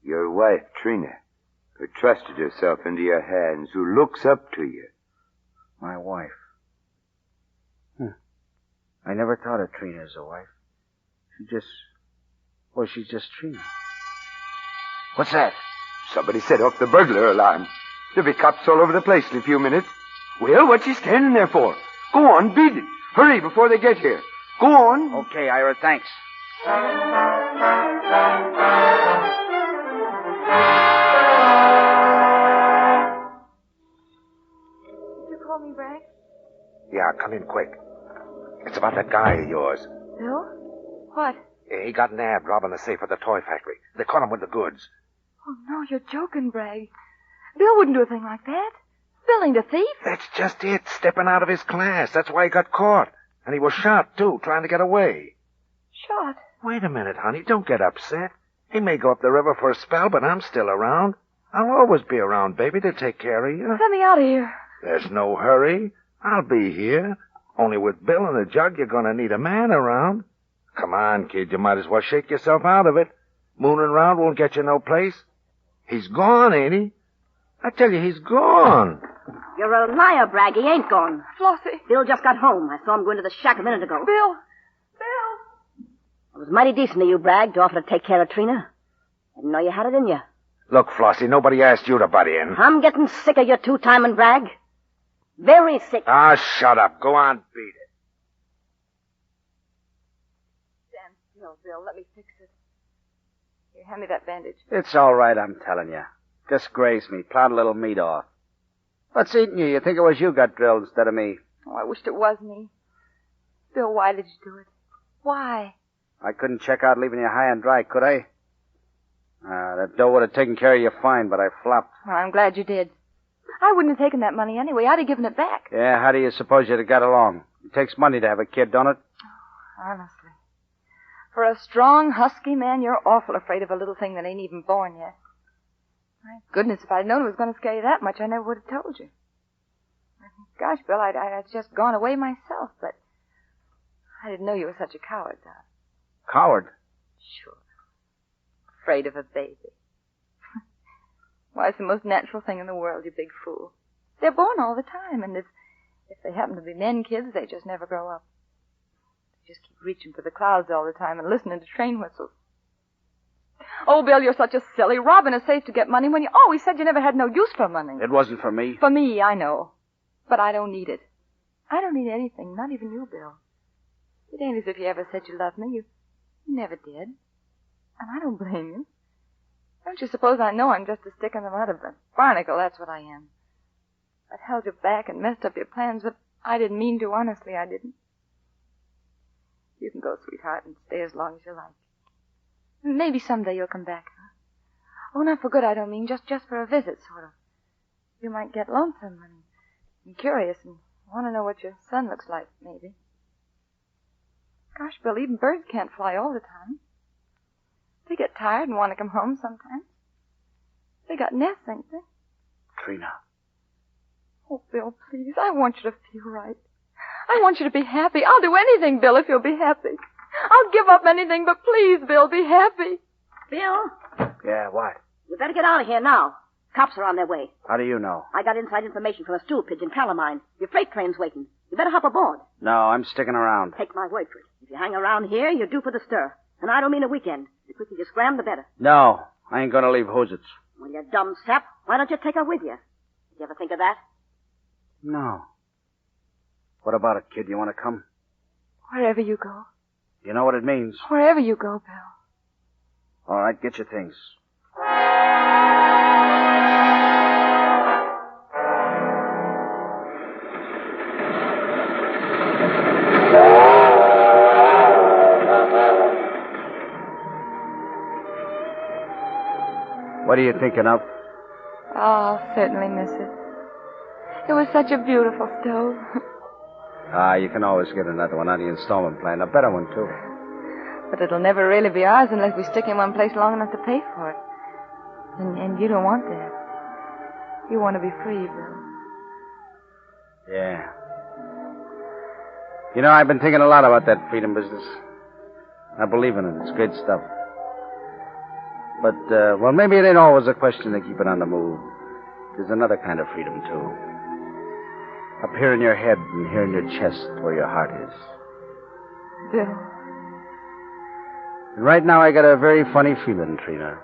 Your wife, Trina, who trusted herself into your hands, who looks up to you. My wife. I never thought of Trina as a wife. She's just Trina. What's that? Somebody set off the burglar alarm. There'll be cops all over the place in a few minutes. Well, what's he standing there for? Go on, beat it. Hurry before they get here. Go on. Okay, Ira, thanks. Did you call me, Bragg? Yeah, come in quick. It's about that guy of yours. Bill? What? He got nabbed robbing the safe at the toy factory. They caught him with the goods. Oh, no, you're joking, Bragg. Bill wouldn't do a thing like that. Bill ain't a thief. That's just it. Stepping out of his class. That's why he got caught. And he was shot, too, trying to get away. Shot? Wait a minute, honey. Don't get upset. He may go up the river for a spell, but I'm still around. I'll always be around, baby, to take care of you. Let me out of here. There's no hurry. I'll be here. Only with Bill and the jug, you're going to need a man around. Come on, kid. You might as well shake yourself out of it. Mooning around won't get you no place. He's gone, ain't he? I tell you, he's gone. You're a liar, Bragg. He ain't gone. Flossie. Bill just got home. I saw him go into the shack a minute ago. Bill. It was mighty decent of you, Bragg, to offer to take care of Trina. I didn't know you had it in you. Look, Flossie, nobody asked you to butt in. I'm getting sick of your two-timing, Bragg. Very sick. Ah, shut up. Go on, beat it. Stand still, Bill. Let me fix it. Here, hand me that bandage. It's all right, I'm telling you. Just grazed me. Plowed a little meat off. What's eating you? You think it was you got drilled instead of me? Oh, I wished it was me. Bill, why did you do it? Why? I couldn't check out leaving you high and dry, could I? That dough would have taken care of you fine, but I flopped. Well, I'm glad you did. I wouldn't have taken that money anyway. I'd have given it back. Yeah, how do you suppose you'd have got along? It takes money to have a kid, don't it? Honestly. For a strong, husky man, you're awful afraid of a little thing that ain't even born yet. My goodness, if I'd known it was going to scare you that much, I never would have told you. Gosh, Bill, I'd just gone away myself, but I didn't know you were such a coward, though. Coward? Sure. Afraid of a baby. Why, it's the most natural thing in the world, you big fool. They're born all the time, and if they happen to be men kids, they just never grow up. They just keep reaching for the clouds all the time and listening to train whistles. Oh, Bill, you're such a silly. Robbing a safe to get money when you always said you never had no use for money. It wasn't for me. For me, I know. But I don't need it. I don't need anything, not even you, Bill. It ain't as if you ever said you loved me. You never did. And I don't blame you. Don't you suppose I know I'm just a stick in the mud of a barnacle? That's what I am. I've held you back and messed up your plans, but I didn't mean to. Honestly, I didn't. You can go, sweetheart, and stay as long as you like. Maybe someday you'll come back, huh? Oh, not for good, I don't mean. Just for a visit, sort of. You might get lonesome and curious and want to know what your son looks like, maybe. Gosh, Bill, even birds can't fly all the time. They get tired and want to come home sometimes. They got nests, ain't they? Trina. Oh, Bill, please, I want you to feel right. I want you to be happy. I'll do anything, Bill, if you'll be happy. I'll give up anything, but please, Bill, be happy. Bill, Yeah, what? you better get out of here now. Cops are on their way. How do you know? I got inside information from a stool pigeon pal of mine. Your freight train's waiting. You better hop aboard. No, I'm sticking around. Take my word for it. If you hang around here, you're due for the stir. And I don't mean a weekend. The quicker you scram, the better. No, I ain't gonna leave Hoosits. Well, you dumb sap, why don't you take her with you? Did you ever think of that? No. What about it, kid? You want to come? Wherever you go. You know what it means. Wherever you go, Bill. All right, get your things. What are you thinking of? Oh, I'll certainly miss it. It was such a beautiful stove. You can always get another one on the installment plan. A better one, too. But it'll never really be ours unless we stick in one place long enough to pay for it. And you don't want that. You want to be free, Bill. Yeah. You know, I've been thinking a lot about that freedom business. I believe in it. It's great stuff. But, well, maybe it ain't always a question to keep it on the move. There's another kind of freedom, too. Up here in your head and here in your chest where your heart is. Bill. And right now I got a very funny feeling, Trina.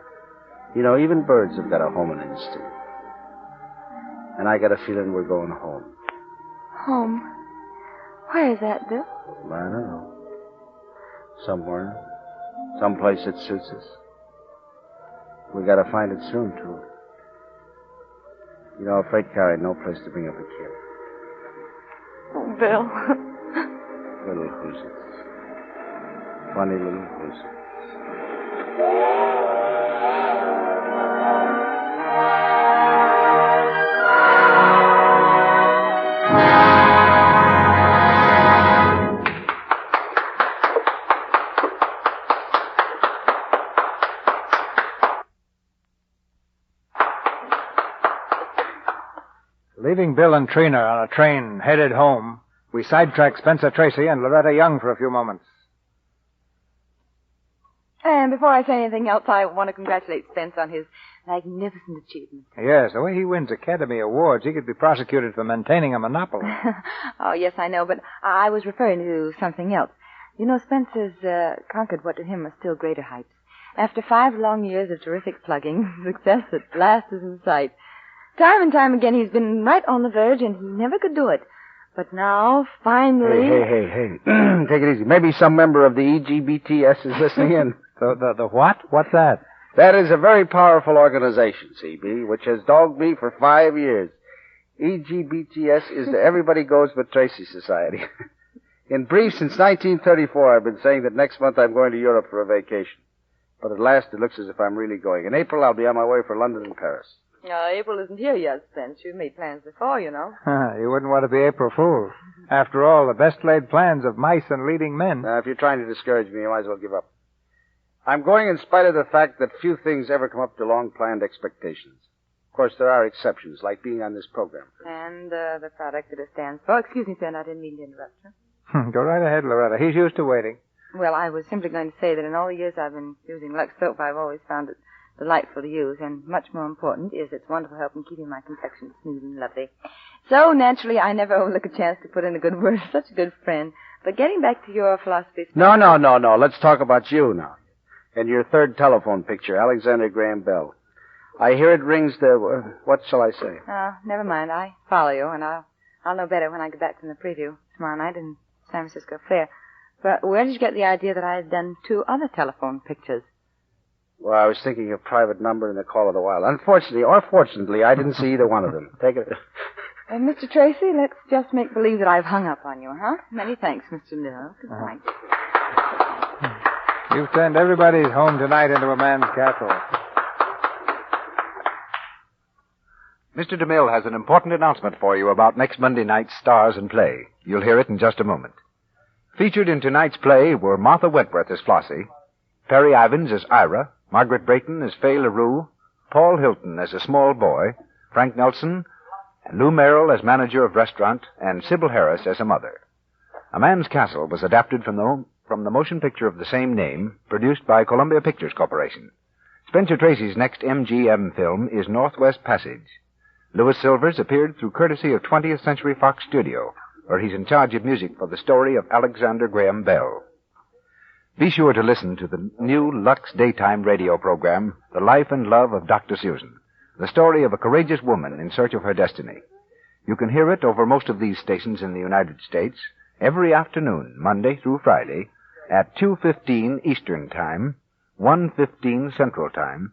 You know, even birds have got a homing instinct. And I got a feeling we're going home. Home? Where is that, Bill? I don't know. Somewhere. Someplace that suits us. We gotta find it soon, too. You know, a freight car ain't no place to bring up a kid. Oh, Bill. Little Hoosits. Funny little Hoosits. Leaving Bill and Trina on a train headed home, we sidetracked Spencer Tracy and Loretta Young for a few moments. And before I say anything else, I want to congratulate Spence on his magnificent achievement. Yes, the way he wins Academy Awards, he could be prosecuted for maintaining a monopoly. Oh, yes, I know, but I was referring to something else. You know, Spence has conquered what to him are still greater heights. After 5 long years of terrific plugging, success at last is in sight. Time and time again, he's been right on the verge, and he never could do it. But now, finally... Hey. Take it easy. Maybe some member of the EGBTS is listening in. The what? What's that? That is a very powerful organization, CB, which has dogged me for 5 years. EGBTS is the Everybody Goes But Tracy Society. In brief, since 1934, I've been saying that next month I'm going to Europe for a vacation. But at last, it looks as if I'm really going. In April, I'll be on my way for London and Paris. April isn't here yet, Spence. You've made plans before, you know. You wouldn't want to be April Fool. After all, the best laid plans of mice and leading men. If you're trying to discourage me, you might as well give up. I'm going in spite of the fact that few things ever come up to long-planned expectations. Of course, there are exceptions, like being on this program. And the product that it stands for. Excuse me, sir, I didn't mean to interrupt you. Go right ahead, Loretta. He's used to waiting. Well, I was simply going to say that in all the years I've been using Lux soap, I've always found it delightful to use, and much more important is its wonderful help in keeping my complexion smooth and lovely. So, naturally, I never overlook a chance to put in a good word. Such a good friend. But getting back to your philosophy... No. Let's talk about you now. And your third telephone picture, Alexander Graham Bell. I hear it rings the... what shall I say? Oh, never mind. I follow you, and I'll know better when I get back from the preview tomorrow night in San Francisco Fair. But where did you get the idea that I had done 2 other telephone pictures? Well, I was thinking of private number and the call of the wild. Unfortunately, or fortunately, I didn't see either one of them. Take it. Mr. Tracy, let's just make believe that I've hung up on you, huh? Many thanks, Mr. Mill. Good night. You've turned everybody's home tonight into a man's castle. Mr. DeMille has an important announcement for you about next Monday night's Stars and Play. You'll hear it in just a moment. Featured in tonight's play were Martha Wentworth as Flossie, Perry Ivins as Ira, Margaret Brayton as Fay LaRue, Paul Hilton as a small boy, Frank Nelson, and Lou Merrill as manager of restaurant, and Sybil Harris as a mother. A Man's Castle was adapted from the motion picture of the same name, produced by Columbia Pictures Corporation. Spencer Tracy's next MGM film is Northwest Passage. Louis Silvers appeared through courtesy of 20th Century Fox Studio, where he's in charge of music for the story of Alexander Graham Bell. Be sure to listen to the new Lux daytime radio program, The Life and Love of Dr. Susan, the story of a courageous woman in search of her destiny. You can hear it over most of these stations in the United States every afternoon, Monday through Friday, at 2:15 Eastern Time, 1:15 Central Time,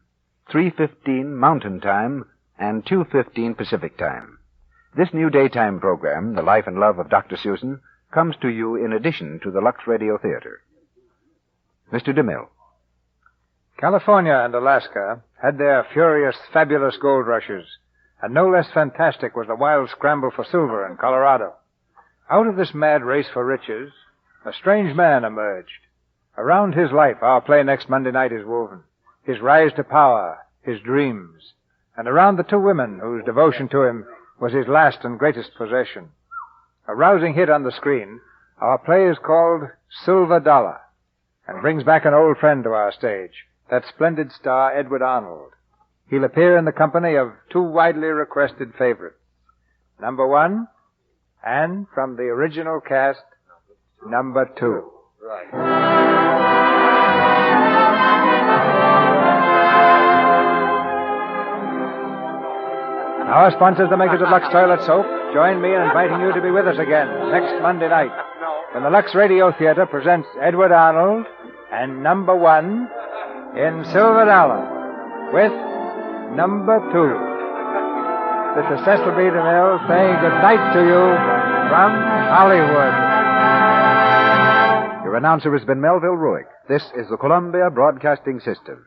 3:15 Mountain Time, and 2:15 Pacific Time. This new daytime program, The Life and Love of Dr. Susan, comes to you in addition to the Lux Radio Theater. Mr. DeMille. California and Alaska had their furious, fabulous gold rushes, and no less fantastic was the wild scramble for silver in Colorado. Out of this mad race for riches, a strange man emerged. Around his life, our play next Monday night is woven. His rise to power, his dreams, and around the two women whose devotion to him was his last and greatest possession. A rousing hit on the screen, our play is called Silver Dollar, and brings back an old friend to our stage, that splendid star Edward Arnold. He'll appear in the company of two widely requested favorites. Number 1, and from the original cast, Number 2. Our sponsors, the makers of Lux Toilet Soap, join me in inviting you to be with us again next Monday night when the Lux Radio Theater presents Edward Arnold and Number 1 in Silver Dollar with Number 2. This is Cecil B. DeMille saying good night to you from Hollywood. Your announcer has been Melville Ruick. This is the Columbia Broadcasting System.